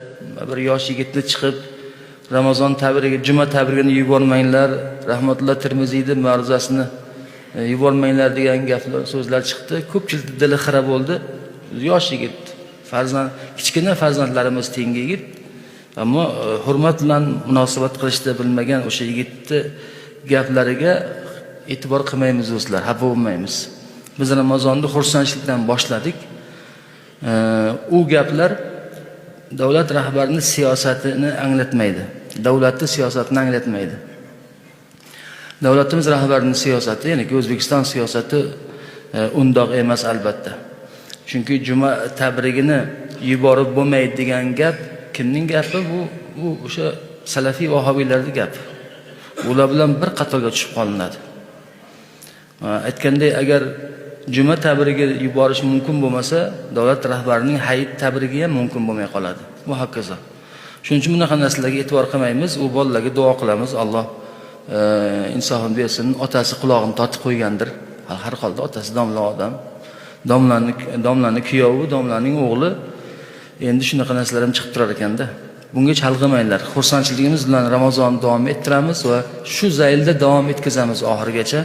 bir yosh yigitni chiqib Ramazon tabrigiga, juma tabrigini yubormanglar, Rahmatulloh Tirmiziyning ma'ruzasini yubormanglar degan gaplar, so'zlar chiqdi. Ko'pchilik dili xira bo'ldi. Yosh yigit, kichkina farzandlarimiz tengi yigit, ammo hurmat bilan munosabat qilishni bilmagan o'sha yigitni gaplariga e'tibor qilmaymiz do'stlar, xafa bo'lmaymiz. Biz Ramazonni xursandchilikdan boshladik. U gaplar davlat rahbarining siyosatini anglatmaydi. Davlatning siyosatini anglatmaydi. Davlatimiz rahbarining siyosati, ya'ni O'zbekiston siyosati undoq emas albatta. Chunki juma tabrigini yuborib bo'lmaydi degan gap kimning gapi? Bu o'sha salafiy vahabiylarning gapi. Ular bilan bir qatorga tushib qolinadi. Aytgandek, agar juma tabrigiga yuborish mumkin bo'lmasa, davlat rahbarining hayit tabrigi ham mumkin bo'lmay qoladi. Bu hokazo. Shuning uchun bunaqa narsalarga e'tibor qilmaymiz. U bolalarga duo qilamiz. Alloh insofini bersin. Otasi quloqini tortib qo'ygandir. Har holda otasi domla odam. Domlani kuyovi, domlaning o'g'li. Endi shunaqa narsalar ham chiqib turar ekanda. Bunga chalg'imanglar. Xursandchiligimiz bilan Ramazonni davom ettiramiz va shu zaylda davom etkazamiz oxirigacha.